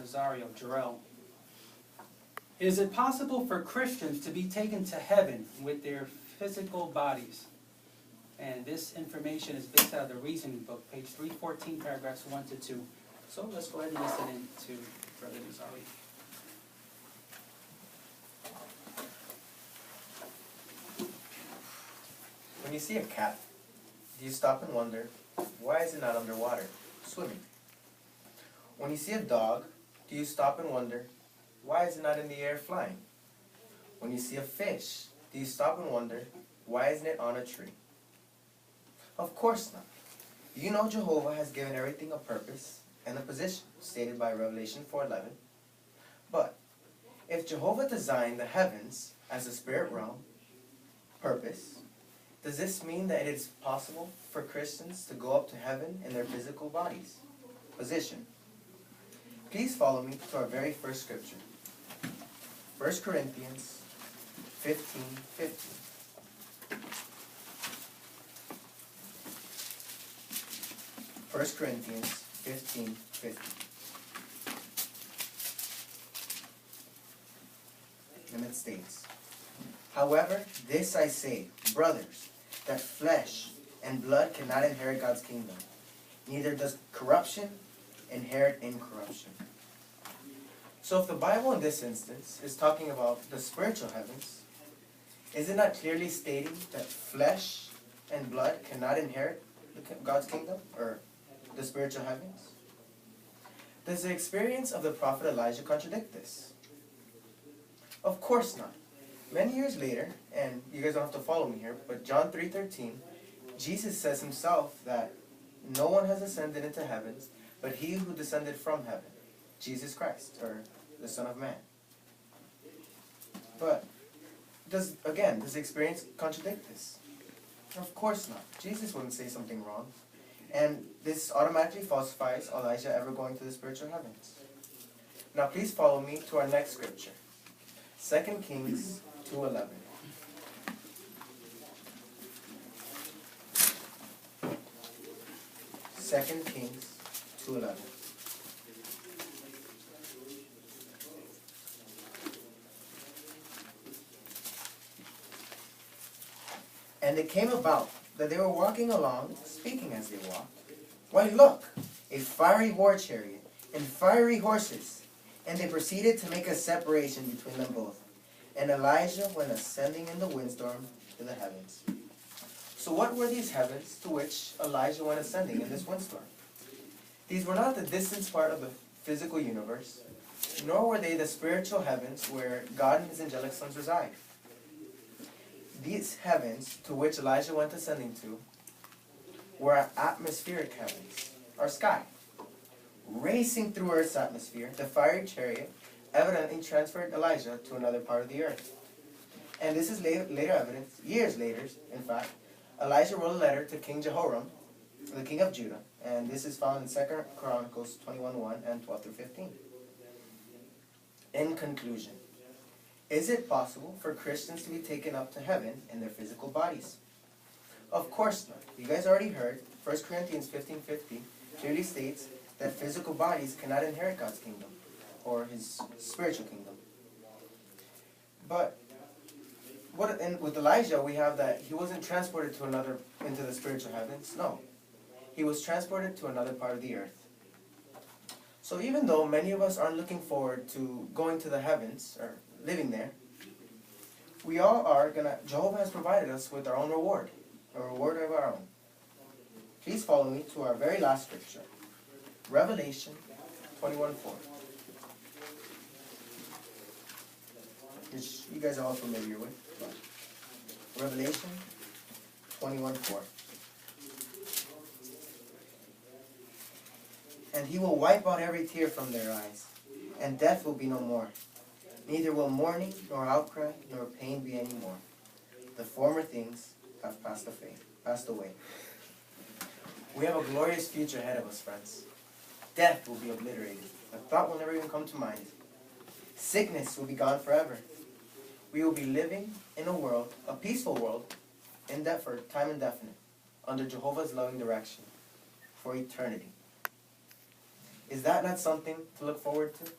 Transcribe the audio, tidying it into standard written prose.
Rosario, Jorell. Is it possible for Christians to be taken to heaven with their physical bodies? And this information is based out of the Reasoning book, page 314, paragraphs 1 to 2. So let's go ahead and listen in to Brother Rosario. When you see a cat, do you stop and wonder, why is it not underwater, swimming? When you see a dog, do you stop and wonder, why is it not in the air flying? When you see a fish, do you stop and wonder, why isn't it on a tree? Of course not. You know Jehovah has given everything a purpose and a position, stated by Revelation 4:11. But if Jehovah designed the heavens as a spirit realm, purpose, does this mean that it is possible for Christians to go up to heaven in their physical bodies? Position. Please follow me to our very first scripture. 1 Corinthians 15:15. 1 Corinthians 15:50. And it states, however, this I say, brothers, that flesh and blood cannot inherit God's kingdom, neither does corruption inherit incorruption. So if the Bible in this instance is talking about the spiritual heavens, is it not clearly stating that flesh and blood cannot inherit God's kingdom, or the spiritual heavens? Does the experience of the prophet Elijah contradict this? Of course not. Many years later, and you guys don't have to follow me here, but John 3:13, Jesus says himself that no one has ascended into heavens but he who descended from heaven, Jesus Christ, or the Son of Man. But does the experience contradict this? Of course not. Jesus wouldn't say something wrong. And this automatically falsifies Elijah ever going to the spiritual heavens. Now please follow me to our next scripture. 2 Kings 2:11. 2 Kings 2:11. And it came about that they were walking along, speaking as they walked. Why, look, a fiery war chariot and fiery horses. And they proceeded to make a separation between them both. And Elijah went ascending in the windstorm to the heavens. So what were these heavens to which Elijah went ascending in this windstorm? These were not the distant part of the physical universe, nor were they the spiritual heavens where God and his angelic sons reside. These heavens to which Elijah went ascending to were atmospheric heavens, or sky. Racing through Earth's atmosphere, the fiery chariot evidently transferred Elijah to another part of the earth. And this is later evidence, years later, in fact. Elijah wrote a letter to King Jehoram, the king of Judah, and this is found in 2 Chronicles 21:1 and 12 through 15. In conclusion, is it possible for Christians to be taken up to heaven in their physical bodies? Of course not. You guys already heard, 1 Corinthians 15:50 clearly states that physical bodies cannot inherit God's kingdom, or his spiritual kingdom. But with Elijah, we have that he wasn't transported into the spiritual heavens. No. He was transported to another part of the earth. So even though many of us aren't looking forward to going to the heavens, or living there, we all are Jehovah has provided us with our own reward, a reward of our own. Please follow me to our very last scripture. Revelation 21:4. Which you guys are all familiar with. Revelation 21:4. And he will wipe out every tear from their eyes, and death will be no more. Neither will mourning, nor outcry, nor pain be any more. The former things have passed away. We have a glorious future ahead of us, friends. Death will be obliterated. The thought will never even come to mind. Sickness will be gone forever. We will be living in a world, a peaceful world, for time indefinite, under Jehovah's loving direction, for eternity. Is that not something to look forward to?